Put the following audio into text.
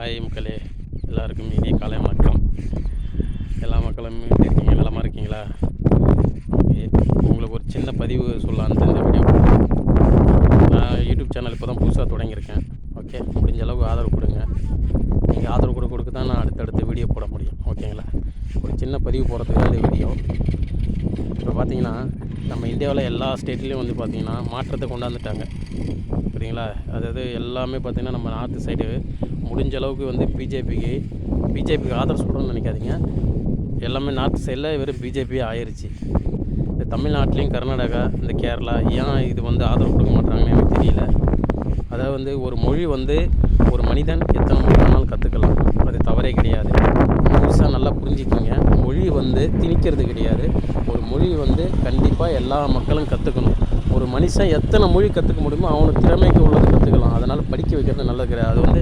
Hi மக்களே, எல்லாருக்கும் இனிய காலை வணக்கம். எல்லா மக்களும் எப்படி இருக்கீங்க? நலமாக இருக்கீங்களா? ஓகே, உங்களுக்கு ஒரு சின்ன பதிவு சொல்லலான்ட்டு இந்த வீடியோ. நான் யூடியூப் சேனல் இப்போ தான் புதுசாக தொடங்கியிருக்கேன். ஓகே, முடிஞ்ச அளவுக்கு ஆதரவு கொடுங்க. நீங்கள் ஆதரவு கொடுக்க தான் நான் அடுத்தடுத்து வீடியோ போட முடியும். ஓகேங்களா? ஒரு சின்ன பதிவு போடுறதுக்காக இந்த வீடியோ. இப்போ பார்த்தீங்கன்னா நம்ம இந்தியாவில் எல்லா ஸ்டேட்லேயும் வந்து பார்த்திங்கன்னா மாற்றத்தை கொண்டாந்துட்டாங்க. சரிங்களா? அதாவது எல்லாமே பார்த்திங்கன்னா நம்ம நார்த்து சைடு முடிஞ்ச அளவுக்கு வந்து பிஜேபிக்கு ஆதரவு சொல்கிறோன்னு நினைக்காதீங்க. எல்லாமே நார்த் சைடில் வெறும் பிஜேபி ஆயிடுச்சு. இந்த தமிழ்நாட்டிலையும் கர்நாடகா, இந்த கேரளா ஏன் இது வந்து ஆதரவு கொடுக்க மாட்டாங்கன்னு எனக்கு தெரியல. அதாவது வந்து ஒரு மொழி வந்து ஒரு மனிதன் எத்தனை மொழி வேணாலும் கற்றுக்கலாம், அது தவறே கிடையாது. முழுசாக நல்லா புரிஞ்சுக்கிங்க. மொழி வந்து திணிக்கிறது கிடையாது. ஒரு மொழி வந்து கண்டிப்பாக எல்லா மக்களும் கற்றுக்கணும். ஒரு மனுஷன் எத்தனை மொழி கற்றுக்க முடியுமோ அவனுக்கு திறமைக்கு உள்ளது கற்றுக்கலாம். அதனால் படிக்க வைக்கிறது நல்லது கிடையாது. அது வந்து